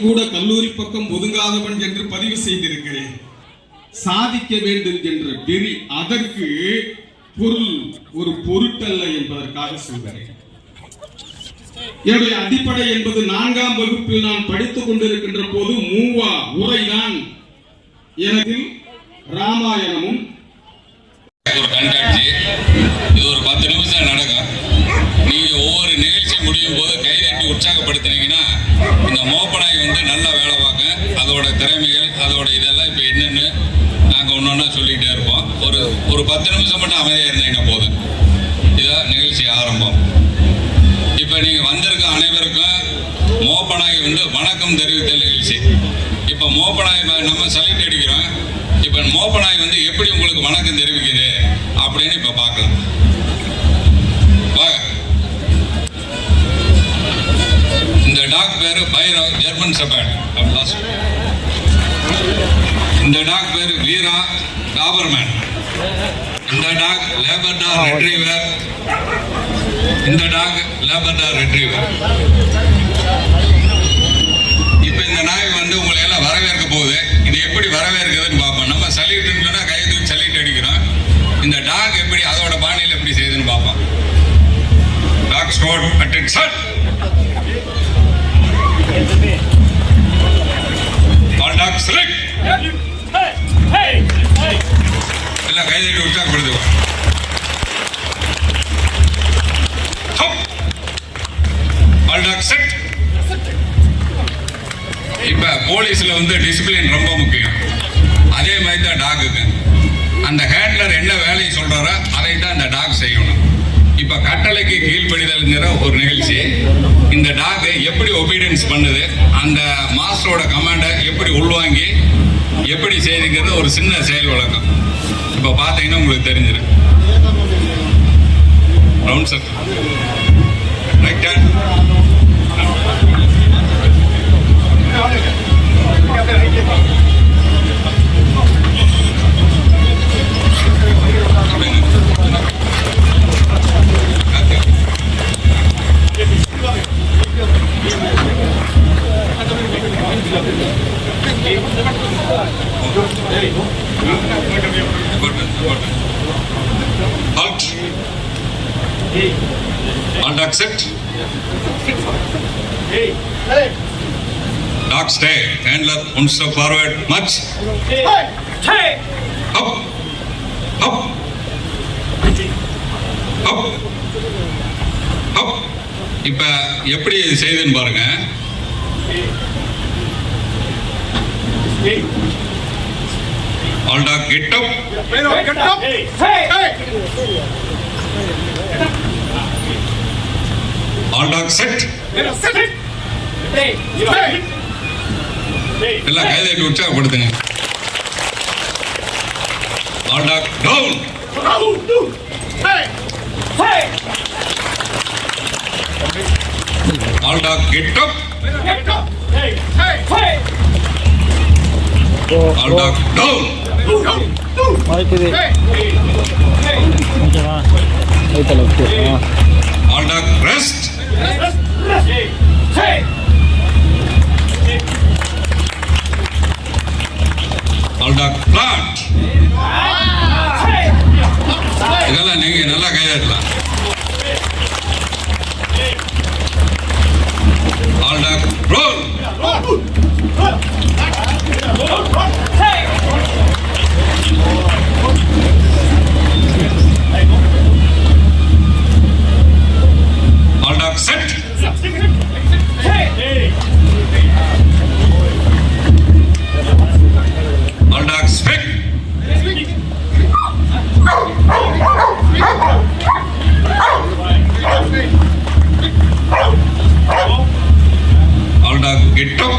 கூட கல்லூரி பக்கம் ஒதுங்காதவன் என்று பதிவு செய்திருக்கிறேன். சாதிக்க வேண்டும் என்ற வெறி அதற்கு பொருள் ஒரு பொருட்டல்ல என்பதற்காக சொல்கிறேன். என்னுடைய அடிப்படை என்பது 4ஆம் வகுப்பில் நான் படித்துக் கொண்டிருக்கின்ற போது மூவா உரைதான் எனக்கு ராமாயணமும். ஒரு கண்காட்சி இது ஒரு 10 நிமிஷம் நடக்கும். நீங்க ஒவ்வொரு நிகழ்ச்சி முடியும் போது கைதட்டி உற்சாகப்படுத்தினீங்கன்னா இந்த மோப்பனாய் நல்லா வேலை பார்க்க அதோட திறமைகள் அதோட இதெல்லாம் இப்ப என்னன்னு நாங்க ஒன்னொன்னா சொல்லிக்கிட்டே இருப்போம். ஒரு 10 நிமிஷம் மட்டும் அமைதியா இருந்தீங்கன்னா போதும். இதான் நிகழ்ச்சி ஆரம்பம். இப்ப நீங்க வந்திருக்க அனைவருக்கும் மோப்பனாய் வணக்கம் தெரிவித்தல் நிகழ்ச்சி. இப்ப மோப்பனாய் நம்ம சல்யூட் அடிக்கிறோம். இப்ப மோப்பனாய் எப்படி உங்களுக்கு வணக்கம் தெரிவிக்குது அப்படின்னு இப்ப பார்க்கலாம். இந்த டாக் பேரு பைரவ் ஜெர்மன் ஷெப்பர்ட். இந்த டாக் பேரு வீரா டாபர்மேன். இந்த டாக் லேபர்டார் ரெட்ரீவர். இந்த டாக் லேபர்டார் ரெட்ரீவர். இப்ப இந்த நாய் உங்களை எல்லாம் வரவேற்க போகுது. இது எப்படி வரவேற்குதுன்னு பார்ப்போம். நம்ம சல்யூட்னு சொன்னா கையெழுத்து சல்யூட் அடிக்கிறோம். இந்த டாக் எப்படி அதோட பாணியில் எப்படி செய்யுதுன்னு பார்ப்போம். Dog squad attention. All dog select. எல்லாம் கைதட்டி உற்சாகப்படுத்துவோம். All talk set. இப்ப போலீஸ்ல டிசிப்ளின் ரொம்ப முக்கியம். அதே மாதிரி தான் டாகுக்கு அந்த ஹேண்ட்லர் என்ன வேலையை சொல்றாரோ அதை தான் அந்த டாக் செய்யணும். இப்ப கட்டளைக்கு கீழ்ப்படிதல்ங்கிற ஒரு நிகழ்ச்சி. இந்த டாக் எப்படி ஒபீடியன்ஸ் பண்ணுது, அந்த மாஸ்டரோட கமாண்டை எப்படி உள்வாங்கி எப்படி செய்யுங்கிறது ஒரு சின்ன செயல் விளக்கம். இப்ப பாத்தீங்கன்னா உங்களுக்கு தெரிஞ்சிருக்கு. Round sir right hand. Halt. And accept. Dog stay. Handler one step forward. Much. Up. Up. Up. Up. இப்ப எப்படி செய்துன்னு பாருங்க. All dog get up. Get up. Hey. All dog set. Sit. Hey. எல்லாம் கைதட்டி உற்சாகப்படுத்துங்க. All dog down. Hey. All dog get up. Get up. Hey. All dog down. All dog rest. All dog plant. இதெல்லாம் நீங்க நல்லா கைதட்டலாம். All dog roll. All dog set. All dog speak. All dog get up.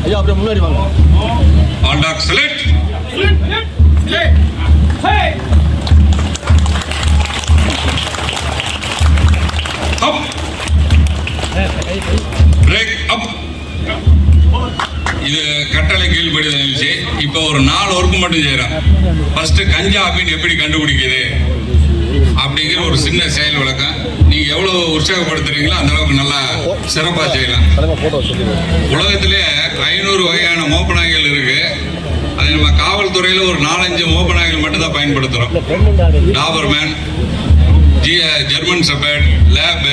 ஐயா அப்படியே முன்னாடி வாங்க. All dog select. Up. Break up. இது கட்டளை கீழ்படிதல் நிகழ்ச்சி. இப்போ ஒரு 4 ஒர்க்கு மட்டும் செய்யறோம். ஃபர்ஸ்ட் கஞ்சா அப்படின்னு எப்படி கண்டுபிடிக்குது அப்படிங்கிற ஒரு சின்ன செயல் விளக்கம். நீங்க எவ்வளவு உற்சாகப்படுத்துறீங்களோ அந்த அளவுக்கு நல்லா சிறப்பாக செய்யலாம். உலகத்திலே 500 வகையான மோப்ப நாய்கள் இருக்கு. அது நம்ம காவல்துறையில் ஒரு 4-5 மோப்ப நாய்கள் மட்டும் தான் பயன்படுத்துகிறோம். டாபர்மேன், ஜெர்மன் ஷெப்பர்ட், லேப்,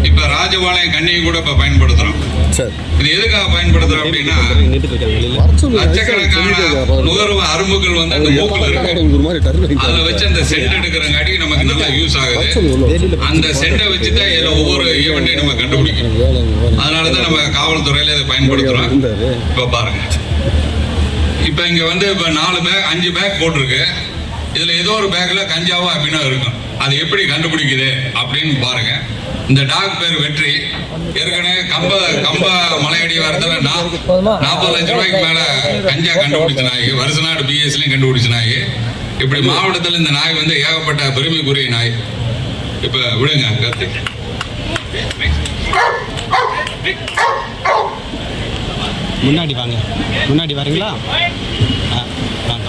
இப்போ ராஜபாளையம் கண்ணியை கூட இப்போ பயன்படுத்துகிறோம். இது எதுக்காக பயன்படுத்துறோம் அப்படின்னா, லட்சக்கணக்கான நுகர்வு அரும்புகள் வந்து அந்த மூக்கில் இருக்கு. அதை வச்சு அந்த சென்ட் எடுக்கிறங்காட்டி நமக்கு நல்லா யூஸ் ஆகுது. அந்த சென்ட்டை வச்சு தான் இதில் ஒவ்வொரு ஈவெண்ட்டையும் நம்ம கண்டுபிடிக்கணும். அதனால தான் நம்ம காவல்துறையில் இதை பயன்படுத்துகிறோம். இப்போ பாருங்க, இப்போ இங்கே வந்து இப்போ 4 பேக் 5 பேக் போட்டிருக்கு. இதில் ஏதோ ஒரு பேக்கில் கஞ்சாவோ அப்படின்னா இருக்கும். அது எப்படி கண்டுபிடிக்குது அப்படின்னு பாருங்க. இந்த டாக் பேர் வெற்றி. ஏற்கனவே கம்ப மலையடி வரதுல 40 லட்சம் ரூபாய்க்கு மேல கஞ்சா கண்டுபிடிச்ச நாய், வருஷநாடு பிஎஸ்லையும் கண்டுபிடிச்ச நாய். இப்படி மாவட்டத்தில் இந்த நாய் வந்து ஏகப்பட்ட பெருமைக்குரிய நாய். இப்ப விடுங்க கருத்து. முன்னாடி வாங்க, முன்னாடி வரீங்களா? வாங்க.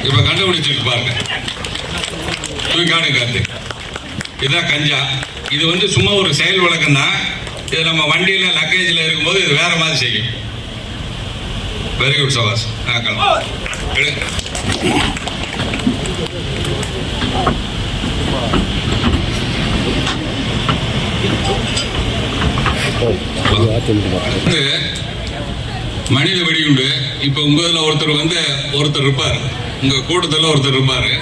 இப்ப கண்டுபிடிச்சிட்டு பாருங்க, தூக்காடு காத்து. இதுதான் கஞ்சா. இது வந்து சும்மா ஒரு செயல் விளக்கம் தான். இது நம்ம வண்டியில லக்கேஜ்ல இருக்கும்போது இது வேற மாதிரி செய்யும். Very good சவாஸ். மனித வெடிகுண்டு. இப்ப உங்க இதுல ஒருத்தர் இருப்பார், உங்க கூட்டத்தில் ஒருத்தர் இருப்பாரு.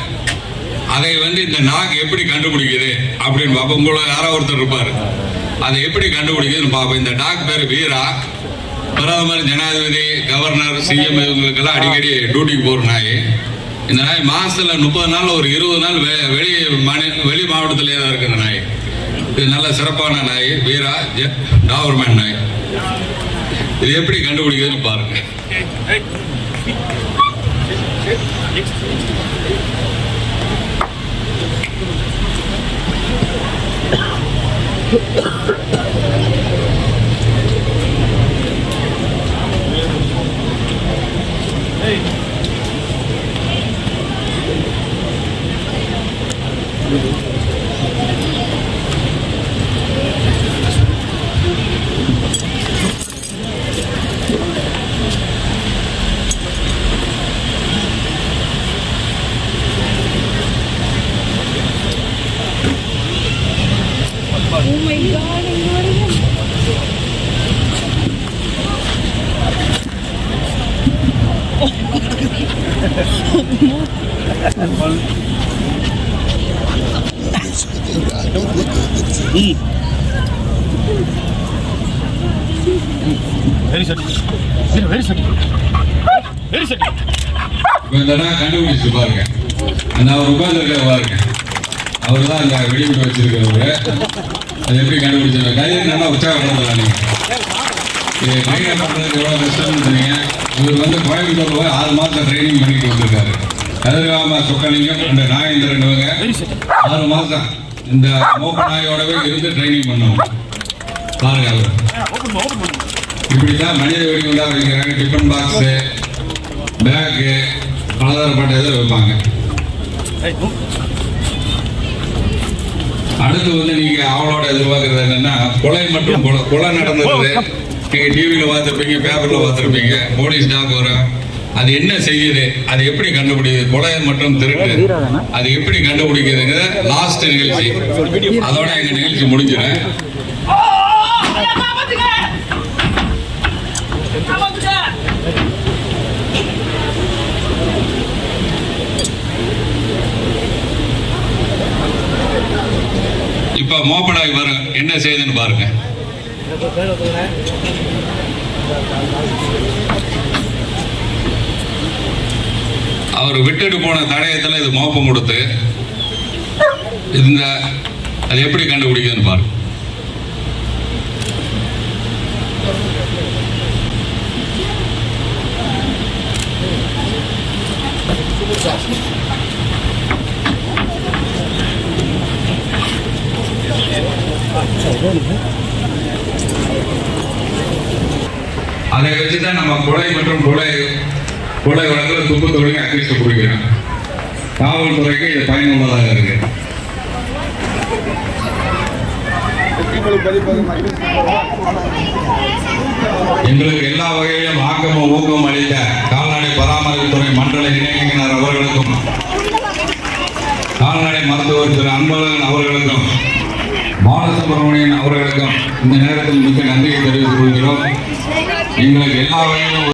அதை வந்து இந்த நாக் எப்படி கண்டுபிடிக்குது அப்படின்னு பார்ப்போம். உங்களை யாராவது ஒருத்தர் இருப்பாரு, அதை எப்படி கண்டுபிடிக்குதுன்னு பார்ப்போம். இந்த டாக் பேர் வீரா. பிரதமர், ஜனாதிபதி, கவர்னர், சிஎம் இவங்களுக்கெல்லாம் அடிக்கடி டியூட்டிக்கு போற நாய். இந்த நாய் மாசத்துல 30 நாள் ஒரு 20 நாள் வெளி மாவட்டத்திலே தான் இருக்கிற நாய். இது நல்ல சிறப்பான நாய். வீரா டாபர்மேன் நாய். இது எப்படி கண்டுபிடிக்குதுன்னு பாருங்க. Oh my god, I'm worried. Very certain. Very certain. Very certain. கண்டுபிடிச்சு பாருங்க. அந்த அவர் உட்கார்ந்து பாருங்க, அவர் தான் அந்த வெடிவிட்டு வச்சிருக்கிறவரு. அது எப்படி கண்டுபிடிச்சாங்க? கையில் நல்லா உற்சாகப்படுத்தலாம். நீங்க இது ட்ரெயினிங் பண்ணுறதுக்கு எவ்வளோ கஷ்டம்னு சொன்னீங்க. இவர் வந்து கோயம்புத்தூர் போய் 6 மாதம் ட்ரைனிங் பண்ணிட்டு வந்திருக்காரு. கதிர்காம சொக்கலிங்கம் அந்த நாய் இந்த 2 6 மாதம் இந்த மோப்ப நாயோடவே இருந்து ட்ரைனிங் பண்ணுவோம். பாருங்க, அவர் இப்படிதான் மனித வெடிகுண்டா வைக்கிறாங்க. டிஃபன் பாக்ஸு, பேக்கு, பலதரப்பட்ட இதை வைப்பாங்க. அடுத்து வந்து நீங்க அவளோட எதிர்பார்க்கறது என்னன்னா, கொலை மற்றும் கொலை நடந்தது. நீங்க டிவியில பார்த்துருப்பீங்க, பேப்பர்ல பார்த்துருப்பீங்க. போலீஸ் டாக் வரும். அது என்ன செய்யுது, அது எப்படி கண்டுபிடிக்குது, கொலை மற்றும் திருட்டு அது எப்படி கண்டுபிடிக்குதுங்க லாஸ்ட் நிகழ்ச்சி. அதோட எங்க நிகழ்ச்சி முடிஞ்சிடும். இப்ப மோப்பனாய் வரும், என்ன செய்யுதுன்னு பாருங்க. அவர் விட்டுட்டு போன தடயத்துல இது மோப்பம் கொடுத்து இந்த அது எப்படி கண்டுபிடிக்குதுன்னு பாருங்க. அதை வச்சுதான் நம்ம கொலை மற்றும் கொலை வழக்கில் துப்பு தொழில் அக்யூஸ்ட் கொடுக்கிறோம். காவல்துறைக்கு இது பயனுள்ளதாக இருக்கு. எங்களுக்கு எல்லா வகையிலும் ஆக்கமும் ஊக்கமும் அளித்த கால்நடை பராமரிப்புத்துறை மண்டல இணையமைப்பினர் அவர்களுக்கும் கால்நடை மருத்துவர் திரு அன்பழகன் அவர்களுக்கும் பாலசுப்ரமணியன் அவர்களுக்கும் இந்த நேரத்தில் மிக்க நன்றியை தெரிவித்துக் கொள்கிறோம். எங்களுக்கு எல்லா வகையிலும்